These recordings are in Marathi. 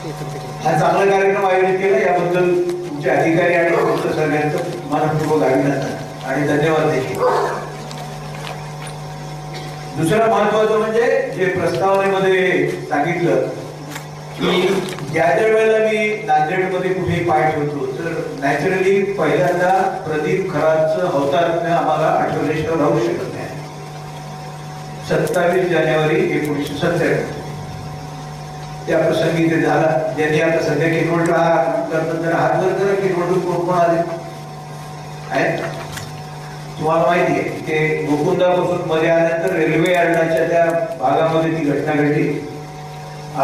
हा चांगला कार्यक्रम आयोजित केला याबद्दल तुमचे अधिकारी आणि सगळ्यांचं मनपूर्वक अभिनंदन आणि धन्यवाद देखील. दुसरं महत्वाचं म्हणजे जे प्रस्तावनेमध्ये सांगितलं की ज्या वेळेला मी नांदेडमध्ये कुठेही पाय ठेवतो तर नॅचरली पहिल्यांदा प्रदीप खरातचं हौतात्म्य आम्हाला आठवल्याशिवाय राहू शकत नाही. 27 जानेवारी 1997 त्या प्रसंगी ते झाला. ज्यांनी आता सध्या किनवटला नंतर हात वर करा, किनवटून कोण कोण आले आहेत तुम्हाला माहिती आहे. ते गोकुंदापासून मध्ये आल्यानंतर रेल्वे यार्डाच्या त्या भागामध्ये ती घटना घडली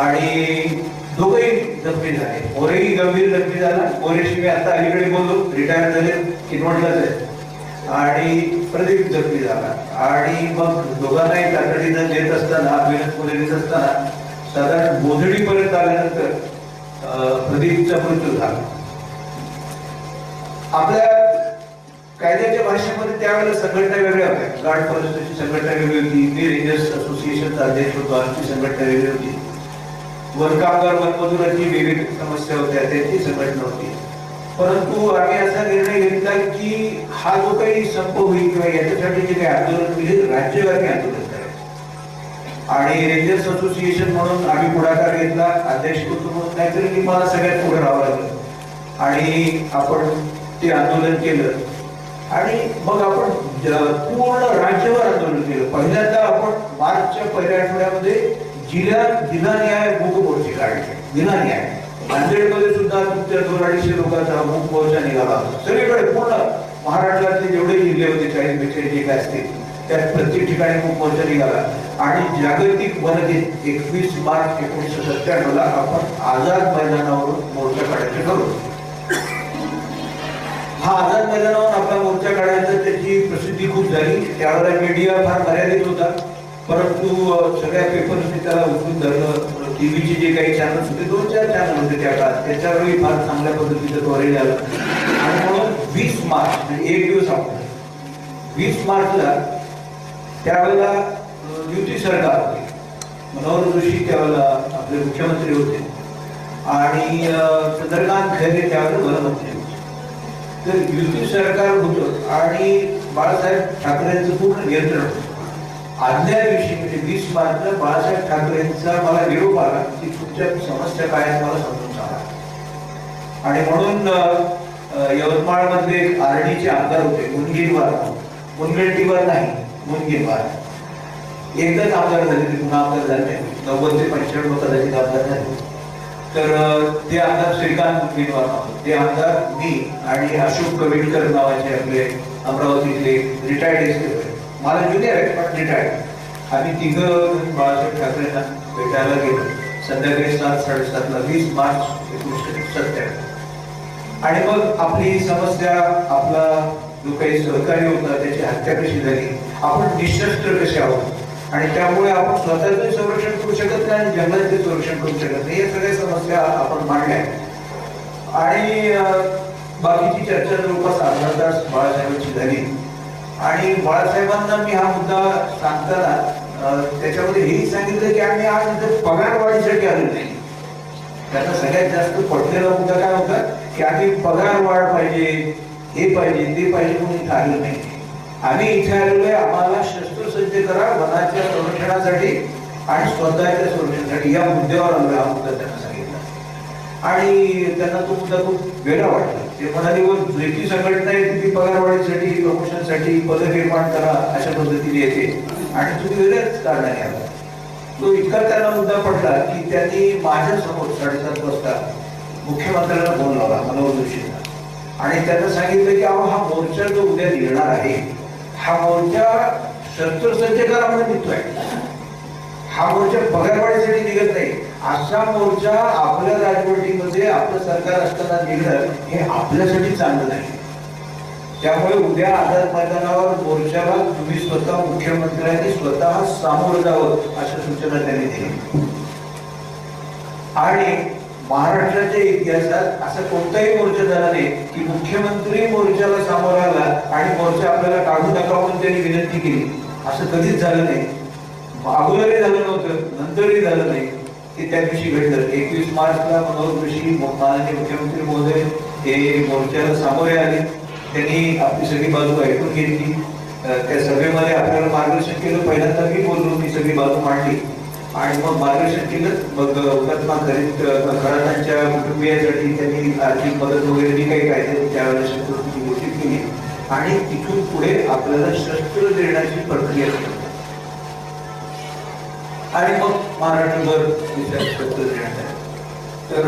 आणि दोघेही जखमी झाले. मोरेही गंभीर जखमी झाला. मोरेशी मी आता अलीकडे बोललो, रिटायर झाले, किनवटलाच आहे. आणि प्रदीप जखमी झाला. आणि मग दोघांनाही तातडीनं देत असताना, ॲम्ब्युलन्स मध्ये देत असताना साधारण बोधडी पर्यंत आल्यानंतर प्रदीपचा मृत्यू झाला. आपल्या कायद्याच्या भाषेमध्ये त्यावेळेला संघटना वेगळ्या होत्या. गार्ड फॉरेस्टची संघटना वेगळी होती, मी रेंजर्स असोसिएशनचा अध्यक्ष होतो, आमची संघटना वेगळी होती. वन कामगार वनमजुरांची वेगळी समस्या होत्या, त्यांची संघटना होती. परंतु आम्ही असा निर्णय घेतला की हा जो काही संप होईल किंवा याच्यासाठी जे काही आंदोलन होईल राज्यव्यापी आंदोलन करायचं. आणि रेंजर्स असोसिएशन म्हणून आम्ही पुढाकार घेतला. अध्यक्ष म्हणून नाहीतरी मला सगळ्यात पुढे राहावं लागलं आणि आपण ते आंदोलन केलं. आणि मग आपण पूर्ण राज्यभर आंदोलन केलं. पहिल्यांदा आपण मार्चच्या पहिल्या आठवड्यामध्ये जिल्हा न्याय मूक मोर्चे काढले. जिल्हा न्याय नांदेडमध्ये सुद्धा तुमच्या 200-250 लोकांचा मूक मोर्चा निघाला. सगळीकडे पूर्ण महाराष्ट्रातले जेवढे जिल्हे होते 40-42 जे काय असतील त्यात प्रत्येक ठिकाणी मूक मोर्चा निघाला. आणि जागतिक वन दिन 21 मार्च 1997 ला आपण आझाद मैदानावरून मोर्चा काढायचे ठरवलं. हा आझाद मैदानावर आपला मोर्चा काढायचा, त्याची प्रसिद्धी खूप झाली. त्यावेळेला मीडिया फार मर्यादित होता, परंतु सगळ्या पेपर्सने त्याला उचलून धरलं. टीव्हीचे जे काही चॅनल्स होते, 2-4 चॅनल होते त्या काळात, त्याच्यावरही फार चांगल्या पद्धतीचं कव्हरेज आलं. आणि म्हणून 20 मार्च म्हणजे एक दिवस आपण 20 मार्चला त्यावेळेला युती सरकार होते. मनोहर जोशी त्यावेळेला आपले मुख्यमंत्री होते आणि चंद्रकांत खैरे त्यावेळेला वनमंत्री होते. तर युती सरकार होतं आणि बाळासाहेब ठाकरेंचं पूर्ण नियंत्रण होतं. आदल्या दिवशी म्हणजे 20 मार्चला बाळासाहेब ठाकरेंचा मला निरोप आला की तुमच्या समस्या काय आहेत मला समजून सांगा. आणि म्हणून यवतमाळमधले आरडीचे आमदार होते, मुनगंटीवार नाही, मुनगेवार. एकदाच आमदार झाले, ते पुन्हा आमदार झाले नाही. 90 ते 95 कदाचित आमदार झाले. तर ते आमदार श्रीकांत मुनगेवार होते. ते आमदार मी आणि अशोक कवेटकर नावाचे आपले अमरावतीतले रिटायर्ड एसपी होते. मला ज्युनियर आहे पण रिटायर्ड. आम्ही तिघं बाळासाहेब ठाकरेंना भेटायला गेलो संध्याकाळी 7-7:30ला 20 मार्च 1997. आणि मग आपली समस्या, आपला जो काही सहकारी होता त्याची हत्या कशी झाली, आपण निशस्त्र कसे आहोत आणि त्यामुळे आपण स्वतःचं संरक्षण करू शकत नाही आणि जंगलाचे संरक्षण करू शकत नाही, या सगळ्या समस्या आपण मांडल्या. आणि बाकीची चर्चा जवळपास अर्धा तास बाळासाहेबांची झाली. आणि बाळासाहेबांना मी हा मुद्दा सांगताना त्याच्यामध्ये हेही सांगितलं की आम्ही आज इथे पगार वाढीसाठी आलो नाही. त्याचा सगळ्यात जास्त पडलेला मुद्दा काय होता की आम्ही पगार वाढ पाहिजे, हे पाहिजे, ते पाहिजे म्हणून इथे आलो नाही. आम्ही इथे आलेलो आहे आम्हाला शस्त्रसज्ज करा वनाच्या संरक्षणासाठी आणि स्वतःच्या संरक्षणासाठी, या मुद्द्यावर आलो. हा मुद्दा त्यांना सांगितला आणि त्यांना तो मुद्दा खूप वेगळा वाटला. ते म्हणाले जी संघटना आहे ती पगार वाढीसाठी, प्रमोशनसाठी, पद निर्माण करा अशा पद्धतीने येते आणि तुम्ही वेगळ्याच कारणाने आला. तो इतका त्यांना मुद्दा पडला की त्यांनी माझ्या समोर 7:30 वाजता मुख्यमंत्र्यांना फोन लावला, मनोहर जोशींना, आणि त्यांना सांगितलं की अहो हा मोर्चा जो उद्या निघणार आहे हा मोर्चा शस्त्रसज्ज करा म्हणून निघतोय. हा मोर्चा पगारवाढीसाठी निघत नाही. असा मोर्चा आपल्या राजवटीमध्ये आपलं सरकार असताना निघणं हे आपल्यासाठी चांगलं नाही. त्यामुळे उद्या आझाद मैदानावर मोर्चाला तुम्ही स्वतः मुख्यमंत्र्यांनी स्वतः सामोरं जावं अशा सूचना त्यांनी दिली. आणि महाराष्ट्राच्या इतिहासात असा कोणताही मोर्चा झाला नाही की मुख्यमंत्री मोर्चाला सामोरा आला आणि मोर्चा आपल्याला काढू नका म्हणून त्यांनी विनंती केली. असं कधीच झालं नाही. अगोदरही झालं नव्हतं, नंतरही झालं नाही. ते त्या दिवशी घडलं. 21 मार्चला मनोहर जोशी माननीय मुख्यमंत्री महोदय हे मोर्चाला सामोरे आले. त्यांनी आपली सगळी बाजू ऐकून घेतली. त्या सभेमध्ये आपल्याला मार्गदर्शन केलं. पहिल्यांदा मी बोललो, मी सगळी बाजू मांडली आणि मग मार्गदर्शन केलं. मग हुतात्मा खरातांच्या कुटुंबियांसाठी त्यांनी आर्थिक मदत वगैरे जी काही कायदे त्यावेळेला शस्त्रसंधी घोषित केली आणि तिथून पुढे आपल्याला शस्त्र देण्याची प्रक्रिया सुरू आणि मग महाराष्ट्रभर शस्त्र देण्यात आले. तर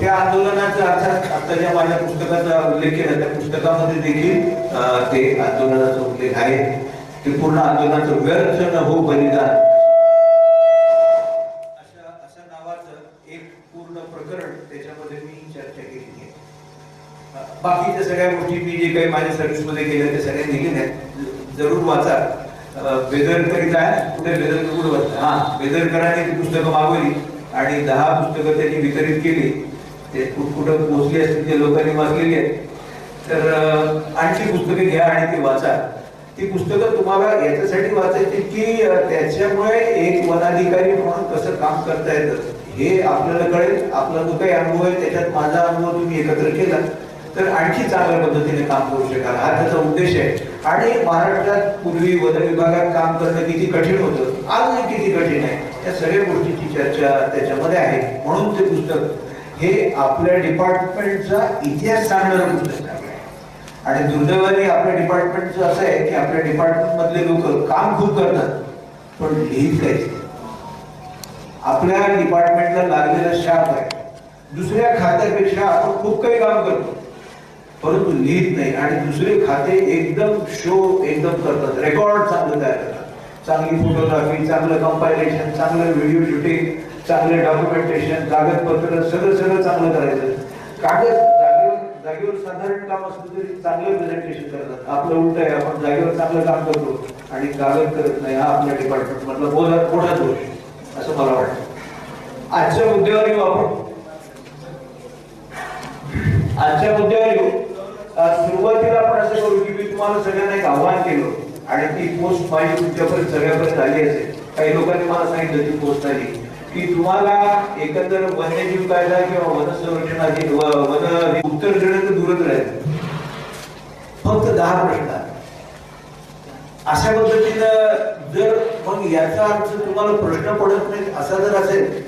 त्या आंदोलनाचा अर्थात आता ज्या माझ्या पुस्तकाचा उल्लेख केला त्या पुस्तकामध्ये देखील ते आंदोलनाचा उल्लेख आहे. ते पूर्ण आंदोलनाचं व्यर्थ न हो बलिदान अशा नावाचं एक पूर्ण प्रकरण त्याच्यामध्ये मी चर्चा केलेली आहे. बाकीच्या सगळ्या गोष्टी मी जे काही माझ्या सर्व्हिसमध्ये केल्या त्या सगळ्या दिलेल्या आहेत, जरूर वाचा. बेदरकरीता आहे कुठे बेदरकर कुठे वाचतं. हा, बेदरकरांनी ती पुस्तकं मागवली आणि 10 पुस्तकं त्यांनी वितरित केली. ते कुठं पोहोचली असतील ते लोकांनी वाचलेली आहेत. तर आणखी पुस्तकं घ्या आणि ती वाचा. ती पुस्तकं तुम्हाला याच्यासाठी वाचायची की त्याच्यामुळे एक वनाधिकारी म्हणून कसं काम करता येतं हे आपल्याला कळेल. आपला जो काही अनुभव आहे त्याच्यात माझा अनुभव तुम्ही एकत्र केला तर आणखी चांगल्या पद्धतीने काम करू शकाल, हा त्याचा उद्देश आहे. आणि महाराष्ट्रात पूर्वी वन विभागात काम करणं किती कठीण होतं, आज किती कठीण आहे, या सगळ्या गोष्टीची चर्चा त्याच्यामध्ये आहे. म्हणून ते पुस्तक हे आपल्या डिपार्टमेंटचा इतिहास सांगणारं पुस्तक आहे. आणि दुर्दैवाने आपल्या डिपार्टमेंटचं असं आहे की आपल्या डिपार्टमेंट मधले लोक काम खूप करतात पण लिहित काहीच. आपल्या डिपार्टमेंटला लागलेला शाप आहे. दुसऱ्या खात्यापेक्षा आपण खूप काही काम करतो परंतु लिहित नाही. आणि दुसरे खाते एकदम एकदम करतात, रेकॉर्ड चांगलं तयार करतात, चांगली फोटोग्राफी, चांगलं कंपायलेशन, चांगलं व्हिडिओ शूटिंग, चांगलं डॉक्युमेंटेशन, कागदपत्र सगळं चांगलं करायचं. जागेवर साधारण काम असलं तरी चांगलं प्रेझेंटेशन करतात. आपलं उलट आहे, आपण जागेवर चांगलं काम करतो आणि कागद करत नाही. हा आपल्या डिपार्टमेंट मधला मोठा दोष असं मला वाटतं. आजच्या मुद्द्यावर येऊ आपण. आजच्या मुद्द्यावर येऊ. सुरुवातीला आपण असं करू की मी तुम्हाला सगळ्यांना एक आव्हान केलं आणि ती पोस्ट माझी तुमच्यापर्यंत सगळ्यापर्यंत आली असेल. काही लोकांनी मला सांगितलं ती पोस्ट आली की तुम्हाला एकंदर वन्यजीव कायदा किंवा वन संरक्षणाची वन उत्तर देण्याचं दूरच राहील. फक्त 10 प्रश्न अशा पद्धतीनं जर मग याचा अर्थ तुम्हाला प्रश्न पडत नाही असा जर असेल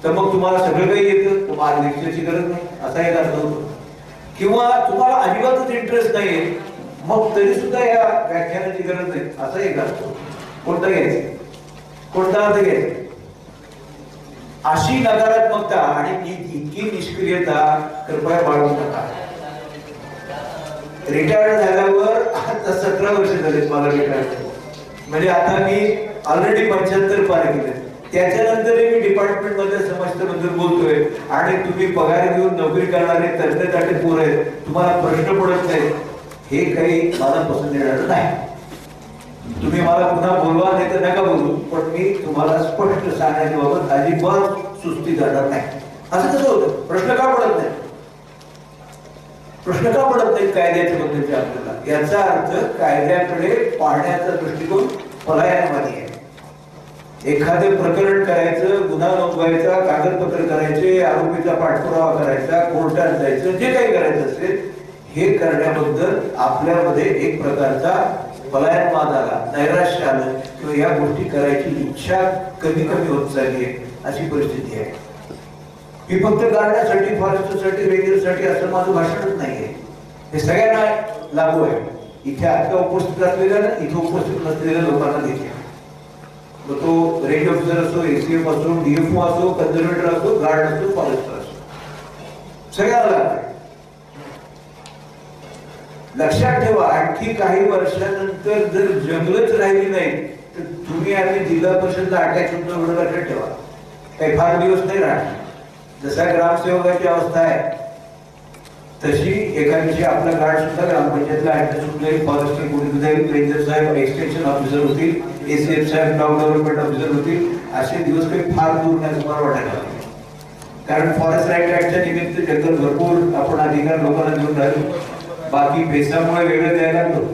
तर मग तुम्हाला सगळं काही येतं, तुम्हाला लेक्चरची गरज नाही असा एक अर्थ होतो. किंवा तुम्हाला अजिबातच इंटरेस्ट नाहीये मग तरी सुद्धा या व्याख्यानाची गरज नाही असा एक अर्थ. कोणता घ्यायचं, कोणता अर्थ घ्यायचा? अशी नकारात्मकता आणि इतकी निष्क्रियता कृपया बाळगू नका. रिटायर्ड झाल्यावर आता 17 वर्ष झाले मला रिटायर्ड, म्हणजे आता मी ऑलरेडी 75 पार केले. त्याच्यानंतरही मी डिपार्टमेंट मध्ये समाजाबद्दल बोलतोय आणि तुम्ही पगार घेऊन नोकरी करणारे तरते पोर आहेत, तुम्हाला प्रश्न पडत नाही, हे काही मला पसंत येणार नाही. तुम्ही मला पुन्हा बोलवा नाही तर नका बोलू, पण मी तुम्हाला स्पष्ट सांगण्याच्या बाबत अजिबात सुस्ती करणार नाही. असं कसं होतं? प्रश्न का पडत नाही? प्रश्न का पडत नाही कायद्याच्या बद्दलचे आपल्याला? याचा अर्थ कायद्याकडे पाहण्याचा दृष्टिकोन पलायनवादी आहे. एखादे प्रकरण करायचं, गुन्हा नोंदवायचा, कागदपत्र करायचे, आरोपीचा पाठपुरावा करायचा, कोर्टात जायचं, जे काही करायचं असेल हे करण्याबद्दल आपल्यामध्ये एक प्रकारचा पलायनवाद आला, नैराश्य आलं किंवा या गोष्टी करायची इच्छा कमी होत चालली आहे, अशी परिस्थिती आहे. ही फक्त गाडण्यासाठी, फॉरेस्टसाठी, रेंजरसाठी असं माझं भाषणच नाहीये. हे सगळ्यांना लागू आहे. इथे आता उपस्थित असलेल्या इथे उपस्थित नसलेल्या लोकांना देखील. तो रेंज ऑफिसर असो, एसीएफ असो, डीएफओ असो, कन्झर्वेटर असो, गार्ड असो, फॉरेस्टर असो, सगळ्याला लागू आहे. लक्षात ठेवा, आणखी काही वर्षानंतर जर जंगलच राहिली नाही तर तुम्ही आम्ही जिल्हा परिषदला अटॅच होतो एवढं लक्षात ठेवा. काही फार दिवस नाही राहणार. जसा ग्रामसेवकाची अवस्था आहे तशी एका दिवशी आपला गार्ड सुद्धा ग्रामपंचायतला ऍडजस्ट होऊन जाईल, फॉरेस्टर कोणी जाईल, रेंजर साहेब एक्सटेन्शन ऑफिसर होतील, एसीएफ साहेब ब्लॉक डेव्हलपमेंट ऑफिसर होतील. असे दिवस काही फार दूर नाही तुम्हाला वाटायला. कारण फॉरेस्ट राईट ऍक्टच्या निमित्त जंगल भरपूर आपण अधिकार लोकांना देऊन राहिलो, बाकी पैशामुळे वेगळं द्यायला लागलो.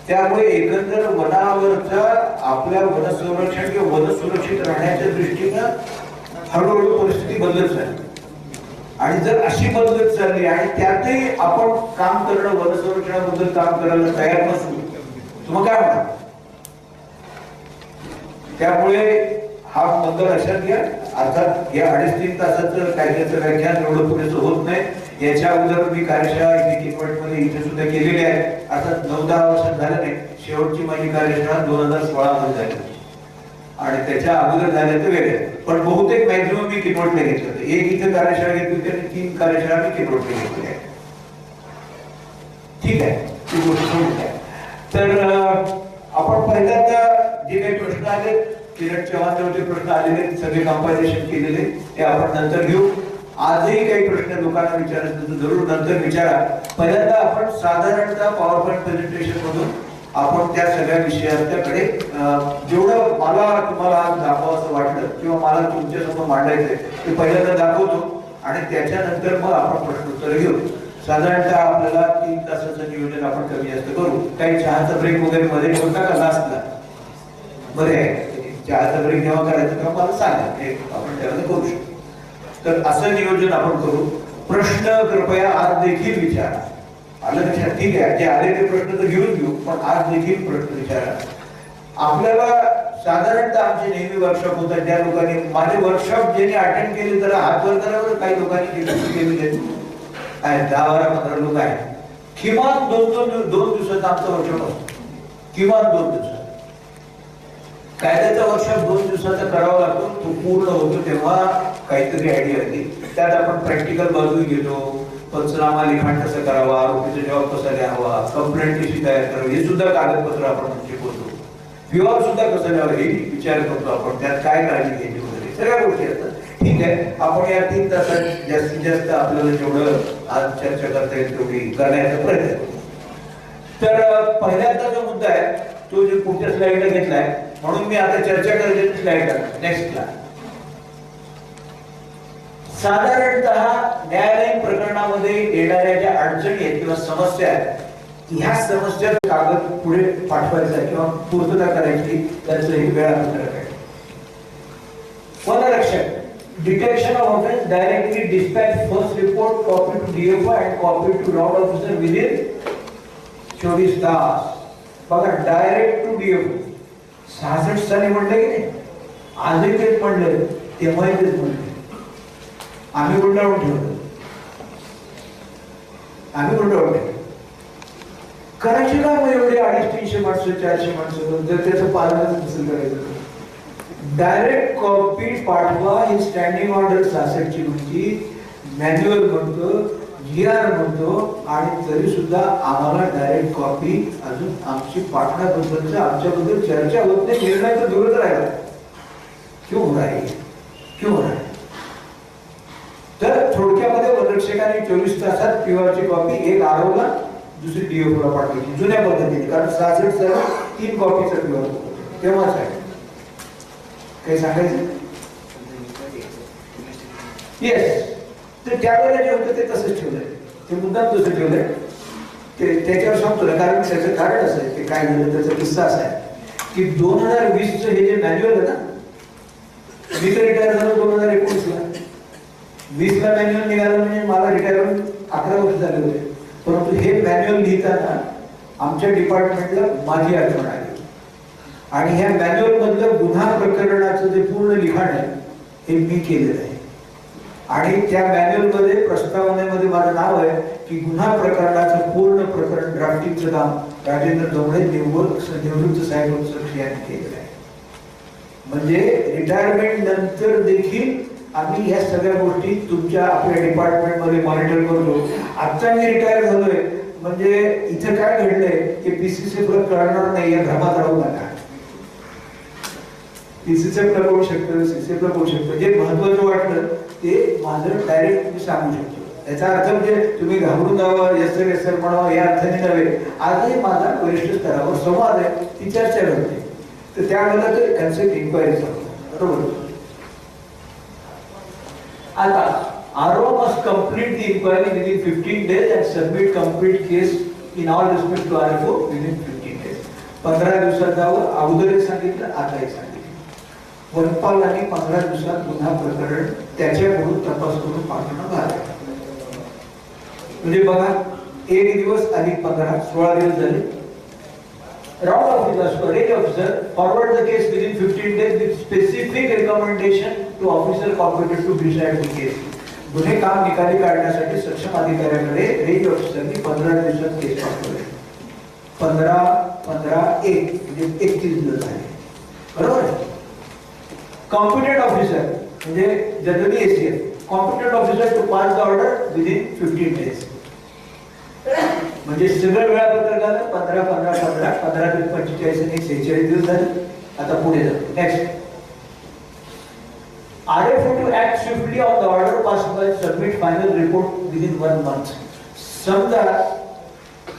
त्यामुळे एकंदर वनावरचा आपल्या वन संरक्षण किंवा वन सुरक्षित राहण्याच्या दृष्टीनं हळूहळू परिस्थिती बदलत झाली. आणि जर अशी बदलत चालली आणि त्यातही आपण काम करणं, वन संरक्षणाबद्दल काम करायला तयार नसू, तुम्हाला काय म्हणा. त्यामुळे हा बंद लक्षात घ्या. अर्थात या 2.5-3 तासाचं कायद्याचं व्याख्यान एवढं पुरेसं होत नाही. याच्या अगोदर मी कार्यशाळा मध्ये इथे सुद्धा केलेली आहे. अर्थात 9-10 वर्षात झालं नाही. शेवटची माझी कार्यशाळा 2016 मध्ये झाली आणि त्याच्या अगोदर झाल्या तर वेगळे, पण बहुतेक मॅक्झिमम मी किनवटला घेतलं होतं. एक इथे कार्यशाळा घेतली होती आणि 3 कार्यशाळा मी किनवटला घेतली आहे. ठीक आहे, ती गोष्ट सोडून द्या. तर आपण पहिल्यांदा जे काही प्रश्न आले, किरण चव्हाण जे प्रश्न आलेले सगळे कंपायलेशन केलेले ते आपण नंतर घेऊ. आजही काही प्रश्न लोकांना विचारायचे जरूर नंतर विचारा. पहिल्यांदा आपण साधारणतः पॉवर पॉईंट प्रेझेंटेशन मधून आपण त्या सगळ्या विषयाकडे जेवढं मला तुम्हाला आज दाखवावं वाटलं किंवा मला तुमच्या समोर मांडायचंय ते पहिल्यांदा दाखवतो आणि त्याच्यानंतर मग आपण प्रश्नोत्तर घेऊ. साधारणतः आपल्याला 3 तासाचं नियोजन आपण कमी जास्त करू. काही चहाचा ब्रेक वगैरे मध्ये होता का लास्टला? बरे आहे, चहाचा ब्रेक जेव्हा करायचं तेव्हा मला सांगा, आपण त्याला करू शकतो. तर असं नियोजन आपण करू. प्रश्न कृपया आज देखील विचारा. आलं लक्षात? ठीक आहे, जे आले ते प्रश्न तर घेऊन घेऊ, पण आज देखील प्रश्न विचारा. आपल्याला साधारणतः आमचे नेहमी वर्कशॉप होतात. ज्या लोकांनी माझे वर्कशॉप ज्यांनी अटेंड केले तर हात वर करावर. काही लोकांनी केलेले आहेत, 10-12-15 लोक आहेत. किमान 2 दिवसाचा आमचा वर्कशॉप असतो. किमान 2 दिवसाचा. कायद्याचा वर्कशॉप 2 दिवसाचा करावा लागतो. तो पूर्ण होतो तेव्हा काहीतरी आयडिया येते. त्यात आपण प्रॅक्टिकल बाजू घेतो. पंचनामा लिखाण कसं करावा, आरोपीचा जबाब कसा लिहावा, कंप्लेंट कशी तयार करावी, हे सुद्धा कागदपत्र आपण शिकवतो. विभाग सुद्धा कसं लिहावं हे विचार करतो आपण. त्यात काय काळजी घ्यायची वगैरे सगळ्या गोष्टी असतात. ठीक आहे, आपण या 3 तासात जास्तीत जास्त आपल्याला जेवढं आज चर्चा करता येईल तेवढी करण्याचा प्रयत्न करू. तर पहिल्यांदा जो मुद्दा आहे तो जो पुढच्या स्लाइडला घेतलाय, म्हणून मी आता चर्चा करायची स्लाइड नेक्स्टला. साधारणतः न्यायालयीन प्रकरणामध्ये येणाऱ्या ज्या अडचणी आहेत किंवा समस्या आहेत, ह्या समस्या कागद पुढे पाठवायचा किंवा पूर्तता करायची, त्याचं हे वेळापत्रक आहे. वनरक्षक detection of offence directly dispatch first report copy to DFO and copy to round officer within 24 तास. बघा, डायरेक्ट टू डीएफओ 66 साली म्हणलं की नाही, आजही तेच म्हणलं, तेव्हाही तेच म्हणलं. आम्ही गुंडाळून ठेवतो. करायची काय मग एवढे 250-300 माणसं, 400 माणसं, जर त्याचं पालनच नसेल करायचं. डायरेक्ट कॉपी पाठवा ही स्टँडिंग ऑर्डर 66 ची म्हणती, मॅन्युअल म्हणतो, GR म्हणतो. आणि तरी सुद्धा आम्हाला डायरेक्ट कॉपी अजून आमची पाठण्याबद्दलचं आमच्याबद्दल चर्चा होत नाही. निर्णय तर दूरच राहिला. क्यों हो रहा है? तर थोडक्यामध्ये वनरक्षकांनी 24 तासात पीओची कॉपी एक आरओला, दुसरी डीओला पाठवायची जुन्या पद्धतीने. कारण 66 साली 3 कॉपीचा पीओ तेव्हाच आहे. काही सांगायचं? येस. तर त्यावेळेला जे होतं ते तसंच ठेवलंय. ते मुद्दाम तसं ठेवलंय. ते त्याच्यावर सांगतो ना, कारण त्याचं कारण असं आहे की काय झालं, त्याचा किस्सा असा आहे की 2020चं हे जे मॅन्युअल आहे ना, मी तर रिटायर झालो 2019ला. 20ला मॅन्युअल निघालं म्हणजे मला रिटायर होऊन 11 वर्ष झाले होते. परंतु हे मॅन्युअल लिहिताना आमच्या डिपार्टमेंटला माझी आठवण आली. आणि ह्या मॅन्युअल मधलं गुन्हा प्रकरणाचं जे पूर्ण लिखाण आहे हे मी केलेलं आहे. आणि त्या मॅन्युअल मध्ये प्रस्तावनेमध्ये माझं नाव आहे की गुन्हा प्रकरणाचं पूर्ण प्रकरण ड्राफ्टिंगचं काम राजेंद्र डोंगरे निवृत्त साहेब यांनी केलेलं आहे. म्हणजे रिटायरमेंट नंतर देखील आम्ही या सगळ्या गोष्टी तुमच्या आपल्या डिपार्टमेंट मध्ये मॉनिटर करतो. आता मी रिटायर झालोय म्हणजे इथे काय घडलंय की PCC कळणार नाही या भ्रमात राहू नका. PCC होऊ शकतं, CC होऊ शकतं. जे महत्वाचं वाटलं ते माझं डायरेक्ट तुम्ही सांगू शकतो. याचा अर्थ म्हणजे तुम्ही घाबरून जावं, येस सर म्हणावं या अर्थाने नव्हे. आजही माझा वरिष्ठ स्तरावर संवाद आहे, ती चर्चा घडते. तर त्यावेळेला ते कन्सेप्ट इन्क्वायरी चालू. बरोबर. आता RO must complete the inquiry within 15 days and submit complete case in all respect to RFO within 15 days. 15 दिवसात जावं. अगोदर एक सांगितलं, आता एक सांगितलं. वनपालाने 15 दिवसात गुन्हा प्रकरण त्याच्याकडून तपास करून पाठवणं भाग आहे. म्हणजे बघा, 1 दिवस अधिक 15 16 दिवस झाले. Round officer, range officer forward the case within 15 days with specific recommendation to officer competent to decide the case. गुन्हे काम निकाली काढण्यासाठी सक्षम अधिकाऱ्याकडे रेंज ऑफिसरनी 15 दिवसात केस पाठवले. 15-15-1 म्हणजे 31 दिवस झाले. बरोबर आहे. कॉम्पिटंट ऑफिसर म्हणजे generally ACF, competent officer to pass the order within 15 days. म्हणजे सगळं वेळापत्रक आलं 15-15-15 ते 45 आणि 46 दिवस झाले. आता पुढे जातो. Next, RFO to act swiftly on the order passed by submit final report within 1 month. समजा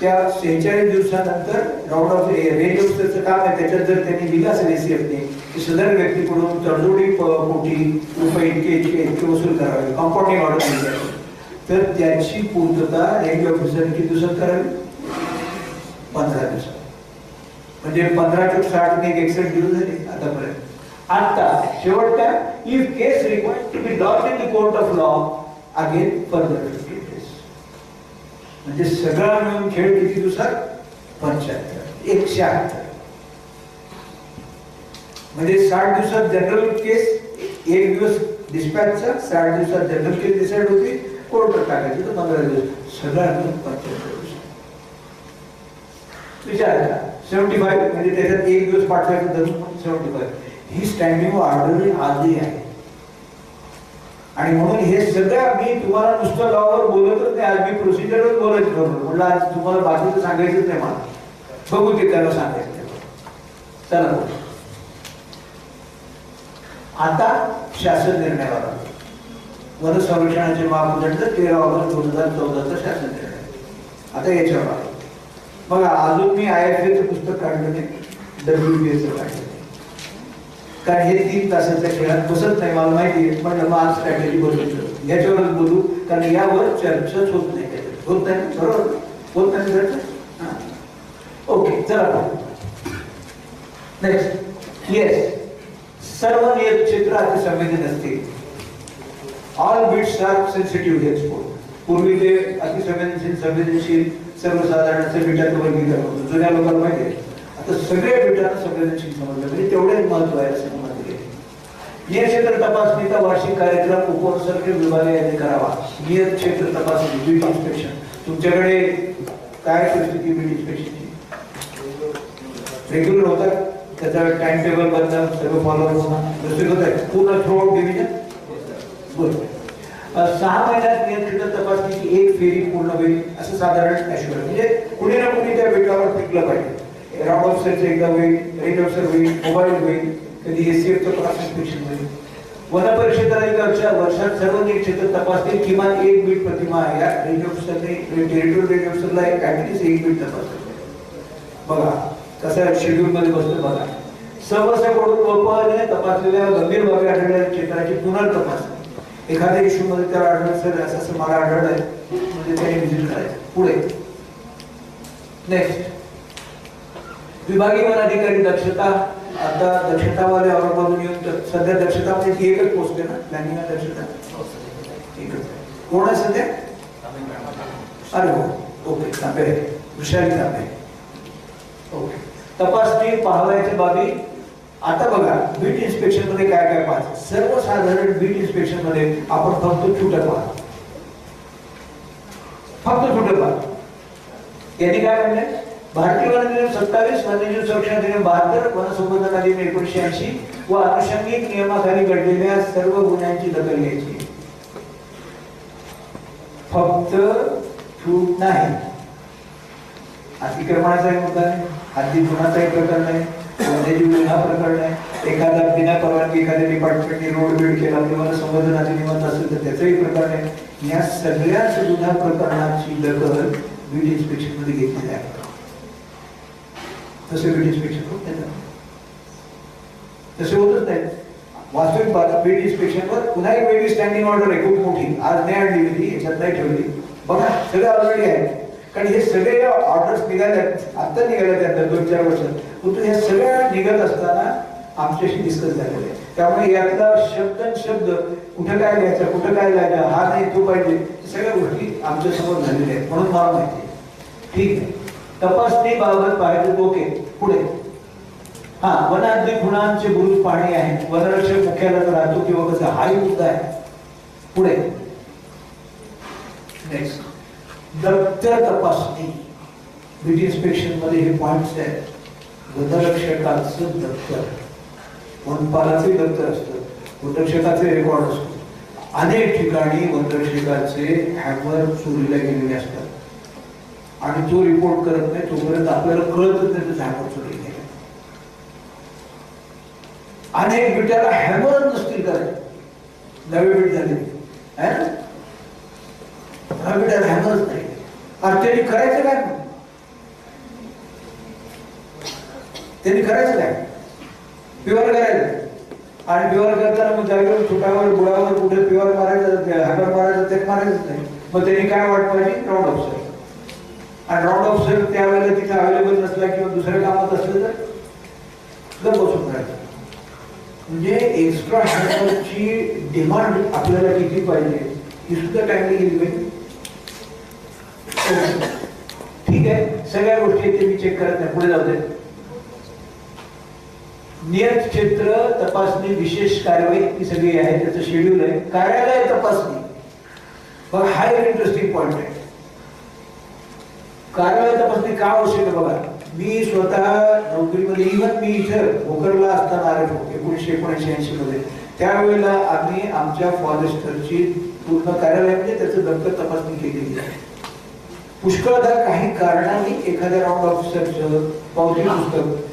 त्या 46 दिवसानंतर राउंड ऑफ रेंज ऑफिसरचं काम आहे, त्याच्यात जर त्यांनी दिलं असेल एसीएफने की सदर व्यक्तीकडून तडजोडी पोटी रुपये इतके वसूल करावे, कंपाऊंडिंग ऑर्डर दिली आहे, तर त्याची पूर्तता रेंज ऑफिसर किती दिवसात करावी? 15 दिवसात. म्हणजे 15 + 60 ने 61 दिवस झाले आतापर्यंत. आता शेवटचा, if case required to be lodged in the court of law again further 50 days. म्हणजे सगळा मिळून खेळ किती दिवसात? 75 108. म्हणजे 60 दिवसात जनरल केस, 1 दिवस डिस्पॅचचा, 60 दिवसात जनरल केस डिसाइड होती, कोर्टात टाकायची, तर 15 दिवस. सगळा मिळून 75 दिवस. विचार करा, 75 म्हणजे त्याच्यात 1 दिवस पाठवायचं धरून 75. ही स्टँडिंग ऑर्डर आधी आहे. आणि म्हणून हे सगळं मी तुम्हाला नुसतं लॉवर बोलतच नाही, आज मी प्रोसिजरवर बोलायचं ठरवलं. म्हटलं आज तुम्हाला बाकीचं सांगायचंच नाही, मला बघू ते त्याला सांगायचं. चला, आता शासन निर्णयावर आला. वन संरक्षणाचे मापदंड 13 ऑगस्ट 2014चा शासन निर्णय. आता याच्यावर आला. बघा, अजून मी IFAचं पुस्तक काढलं नाही, WBAचं काढलं नाही, कारण हे 3 तासाच्या खेळात बसत नाही, मला माहिती आहे. पण मग आज स्ट्रॅटेजी बनवली, याच्यावरच बोलू, कारण यावर चर्चाच होत नाही. होत नाही, बरोबर होत नाही चर्चा. ओके, चला नेक्स्ट. येस, सर्व नियत क्षेत्र अतिसंवेदन असते. All beats are sensitive export. पूर्वी ते अतिसंवेदनशील, संवेदनशील, सर्वसाधारण असे बिटाचं वर्गीकरण होतं. जुन्या लोकांना माहिती आहे. आता सगळ्या बिटांना संवेदनशील समजलं, म्हणजे तेवढेच महत्व आहे असं समजले. नियत क्षेत्र तपासणीचा वार्षिक कार्यक्रम उपसर्ग विभागाने करावा. नियत क्षेत्र तपासणी, बीट इन्स्पेक्शन. तुमच्याकडे काय परिस्थिती बीट इन्स्पेक्शनची? रेग्युलर होतात, त्याचा टाइम टेबल बनणं, सर्व फॉलो होणं होत आहे पूर्ण थ्रू डिव्हिजन. बरोबर. 6 महिन्यात नियत क्षेत्र तपासणीची 1 फेरी पूर्ण होईल असं साधारण ॲश्युअर. म्हणजे कुणी ना कुणी त्या बेटावर टिकलं पाहिजे. राउंड ऑफिसरचं एकदा होईल, रेंज ऑफिसर होईल, मोबाईल होईल, कधी एसीएफचं क्रॉस इन्स्पेक्शन होईल. वन परिक्षेत्राधिकाऱ्याच्या वर्षात सर्व नियत क्षेत्र तपासणी किमान 1 बीट प्रतिमा आहे. या रेंज ऑफिसरने, टेरिटोरियल रेंज ऑफिसरला ऍटलीस्ट 1 बीट तपासलं. बघा कसं शेड्यूल मध्ये बसतं. बघा, समस्याकडून वपने तपासलेल्या गंभीर बाबी आढळलेल्या क्षेत्राची पुनर्तपासणी. एखाद्या इश्यू मध्ये त्याला आढळलं, सर असं मला आढळलंय, म्हणजे त्याने व्हिजिट करायचं. पुढे नेक्स्ट, विभागीय वन अधिकारी दक्षता. आता दक्षतावाले औरंगाबाद येऊन सध्या दक्षता म्हणजे एकच पोस्ट आहे ना, प्लॅनिंग आणि दक्षता एकच. कोण आहे सध्या? अरे हो, ओके, तांबे, विशाली तांबे. ओके, तपासणी पाहवायच्या बाबी. आता बघा, बीट इन्स्पेक्शन मध्ये काय काय पाहतो. सर्वसाधारण बीट इन्स्पेक्शन मध्ये आपण फक्त छुटक पाहतो, फक्त छुटक पाहतो. यांनी काय म्हणले? भारतीय वन अधिनियम 27, वन्यजीव संरक्षण अधिनियम 72, वन संवर्धन अधिनियम 1980 व अनुषंगिक नियमाखाली घडलेल्या सर्व गुन्ह्यांची दखल घ्यायची. फक्त छूट नाही. अतिक्रमणाचा एक मुद्दा आहे, हद्दी गुन्हाचा एक प्रकार नाही, वन्यजीव गुन्हा प्रकरण आहे, एखादा बिना परवानगी एखाद्या डिपार्टमेंटने रोड बिल्ड केला किंवा संवर्धन अधिनियमात असेल तर त्याचाही प्रकार नाही. या सगळ्याच गुन्हा प्रकरणाची दखल बीट इन्स्पेक्शन मध्ये घेतली आहे. तसे बीट इन्स्पेक्शन होत नाही, तसे होतच नाही. वास्तविक बीट इन्स्पेक्शनवर पुन्हा एक वेगळी स्टँडिंग ऑर्डर आहे खूप मोठी, आज नाही आणली होती, याच्यात नाही ठेवली. बघा सगळं ऑलरेडी आहे, कारण हे सगळे ऑर्डर्स निघाल्या, आता निघाल्या त्या 2-4 वर्षात. परंतु ह्या सगळ्या निघत असताना आमच्याशी डिस्कस झालेले आहे. त्यामुळे यातला शब्द कुठं काय लिहायचं, कुठं काय लिहायचं, हा नाही तो पाहिजे, सगळ्या गोष्टी आमच्या समोर झालेल्या आहेत, म्हणून मला माहिती आहे. ठीक आहे, तपासणी बाबत पाहायचं. ओके, पुढे. हा, वनाद्री खुणांचे बुरुज पाणी आहे, वनरक्षक मुख्यालयात राहतो किंवा कसं, हाही मुद्दा आहे. पुढे नेक्स्ट, दप्तर तपासणी. बीट इन्स्पेक्शन मध्ये हे पॉइंट्स आहेत. वनरक्षकाचं दप्तर, वनपालाचे दप्तर असतं, वनरक्षकाचे रेकॉर्ड असतो. अनेक ठिकाणी वनरक्षकाचे हॅमर चोरीला गेलेले असतात आणि तो रिपोर्ट करत नाही तोपर्यंत आपल्याला कळतच नाही त्याचा हॅमर चोरी गेला. अनेक बिटाला हॅमरच नसतील करायचे, नवे बीट झाले नव्या बिटाला हॅमरच नाही. त्यांनी करायचं काय, त्यांनी करायचं काय, प्युअर करायचं. आणि प्युअर करताना मग जागेवर छुटावर बुडावर कुठे प्युअर मारायचं, हॅमर मारायचं, ते मारायचंच नाही. मग त्यांनी काय वाट पाहिजे, राऊंड ऑफिसर. आणि राऊंड ऑफिसर त्यावेळेला तिथे अवेलेबल नसला किंवा दुसऱ्या कामात असलं तर बसून राहायचं. म्हणजे एक्स्ट्रा हॅमरची डिमांड आपल्याला किती पाहिजे ही सुद्धा टाइमली गेली पाहिजे. ठीक आहे, सगळ्या गोष्टी ते मी चेक करत नाही, पुढे जाऊ दे. नियत क्षेत्र तपासणी विशेष कारवाई ही सगळी आहे, त्याचं शेड्यूल आहे. कार्यालय तपासणी बघा, हा एक इंटरेस्टिंग पॉइंट आहे. कार्यालय तपासणी का आवश्यक आहे बघा. मी स्वतः नोकरीमध्ये, इव्हन मी इथं भोकरला असताना आले 1979 मध्ये, त्यावेळेला आम्ही आमच्या फॉरेस्टरची पूर्ण कार्यालय म्हणजे त्याचं दप्तर तपासणी केलेली आहे. पुष्कळदा काही कारणाने एखाद्या राऊंड ऑफिसरचं पावती पुस्तक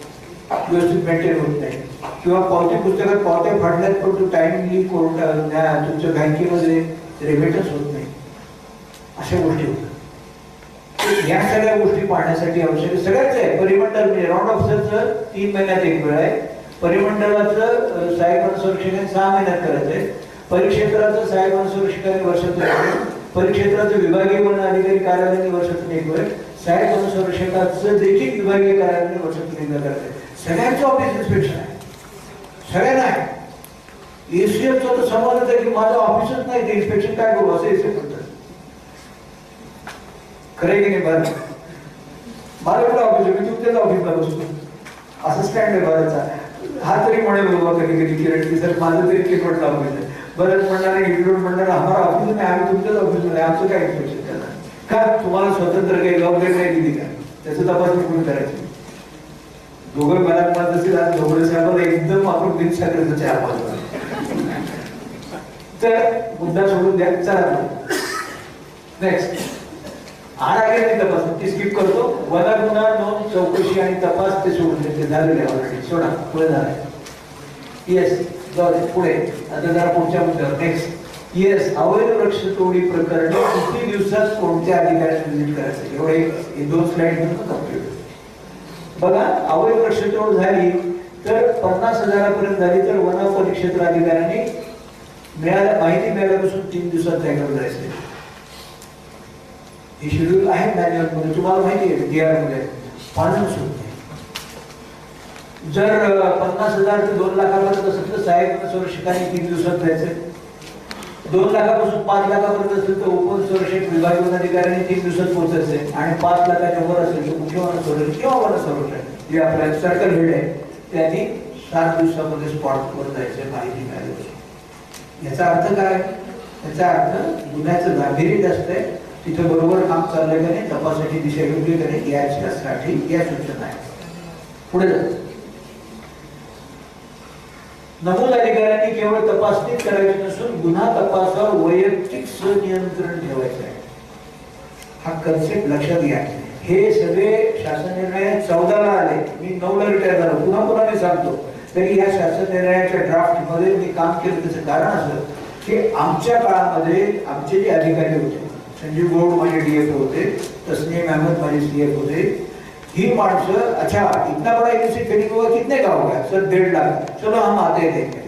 व्यवस्थित मेंटेन होत नाही किंवा पावती पुस्तकात पावत्या फाडल्यात पण तो टाइमली तुमच्या बँकेमध्ये रेमिटन्स होत नाही, अशा गोष्टी होतात. या सगळ्या गोष्टी पाहण्यासाठी आवश्यक सगळ्याच आहे. परिमंडळ म्हणजे राऊंड ऑफिसरचं 3 महिन्यात एक वेळ आहे, परिमंडळाचं सहाय्यक वनसंरक्षकाने 6 महिन्यात करायचं आहे, परिक्षेत्राचं सहाय्यक वनसंरक्षकाने वर्षातून एक, परिक्षेत्राचं विभागीय वन अधिकारी कार्यालयाने वर्षातून एक वेळ, सहाय्यक वनसंरक्षकाचं देखील विभागीय कार्यालयाने वर्षातून एकदा करायचं. सगळ्यांचं ऑफिस इन्स्पेक्शन आहे, सगळ्यांना आहे. एसीएफचं तर समजत आहे की माझं ऑफिसच नाही, ते इन्स्पेक्शन काय करू असं एसीएफ म्हणतात. खरं की नाही, बरं मला कुठं ऑफिस आहे, मी तुमच्याच ऑफिसला बसतो, असं स्टँड आहे बराचा. हा तरी म्हणेल बाबा कधी कधी किरण की सर माझं तरी किरवटला ऑफिस आहे. बरंच म्हणणार इकडून म्हणणार आम्हाला ऑफिस नाही, आम्ही तुमच्याच ऑफिसमध्ये, आमचं काय इन्स्पेक्शन करणार का, तुम्हाला स्वतंत्र काही जबाबदारी नाही दिली का, त्याचं तपासणी कोणी करायची. दोघं मला म्हणत असेल आज ढोबळे साहेबांना एकदम आपण बिनसाखरेचं आवाज. तर मुद्दा सोडून द्या, चला नेक्स्ट. आराखडा तपास ती स्किप करतो. वना गुन्हा नोंद चौकशी आणि तपास ते सोडून देते, झालेले ऑलरेडी, सोडा पुढे झाले. येस, जाऊ दे पुढे. आता जरा पुढच्या मुद्द्यावर नेक्स्ट. येस, अवैध वृक्ष तोडी प्रकरणी किती दिवसात कोणत्या अधिकाऱ्याने व्हिजिट करायचं, एवढे हे 2 स्लाइड कंप्लीट. बघा, अवैध वृक्षतोड झाली तर 50,000 झाली तर वन परिक्षेत्र अधिकाऱ्यांनी माहिती मिळाल्यापासून 3 दिवसात त्याकडे जायचं. हे शेड्यूल आहे मॅन्युअल मध्ये, तुम्हाला माहिती आहे डीआर मध्ये पालनच होत नाही. जर 50,000 ते 2 लाखापर्यंत असेल तर सहाय्यक संरक्षकांनी 3 दिवसात जायचं. 2 लाखापासून 5 लाखापर्यंत असेल तर उप संरक्षक विभागीय अधिकाऱ्यांनी 3 दिवसात पोहोचायचे आणि 5 लाखाच्या वर असेल तर मुख्य वन संरक्षक किंवा वन संरक्षक जे आपल्या सर्कल हेड आहे त्यांनी 7 दिवसामध्ये स्पॉटवर जायचं माहिती मिळाली. याचा अर्थ काय, याचा अर्थ गुन्ह्याचं गांभीर्य जास्त आहे, तिथे बरोबर काम चाललंय का नाही, तपासाची दिशा योग्य का नाही, याच्यासाठी या सूचना आहे. पुढे नमूद अधिकाऱ्यांनी केवळ तपासणीच करायची नसून गुन्हा तपासावर वैयक्तिक संनियंत्रण ठेवायचं आहे. हा कन्सेप्ट लक्षात घ्या. हे सगळे शासन निर्णय 14ला आले, मी 9ला रिटायर झालो, पुन्हा पुन्हा मी सांगतो. तरी या शासन निर्णयाच्या ड्राफ्ट मध्ये मी काम केलं. त्याचं कारण असं की आमच्या काळामध्ये आमचे जे अधिकारी होते, संजीव गौड माझे डीएफ होते, तस्नीम अहमद माझे सीएफ होते, ही माणसं अच्छा इतना बड़ा यूनिवर्सिटी ट्रेनिंग हुआ, कितने का होगा सर, 1.5 लाख, चलो हम आते हैं देखने.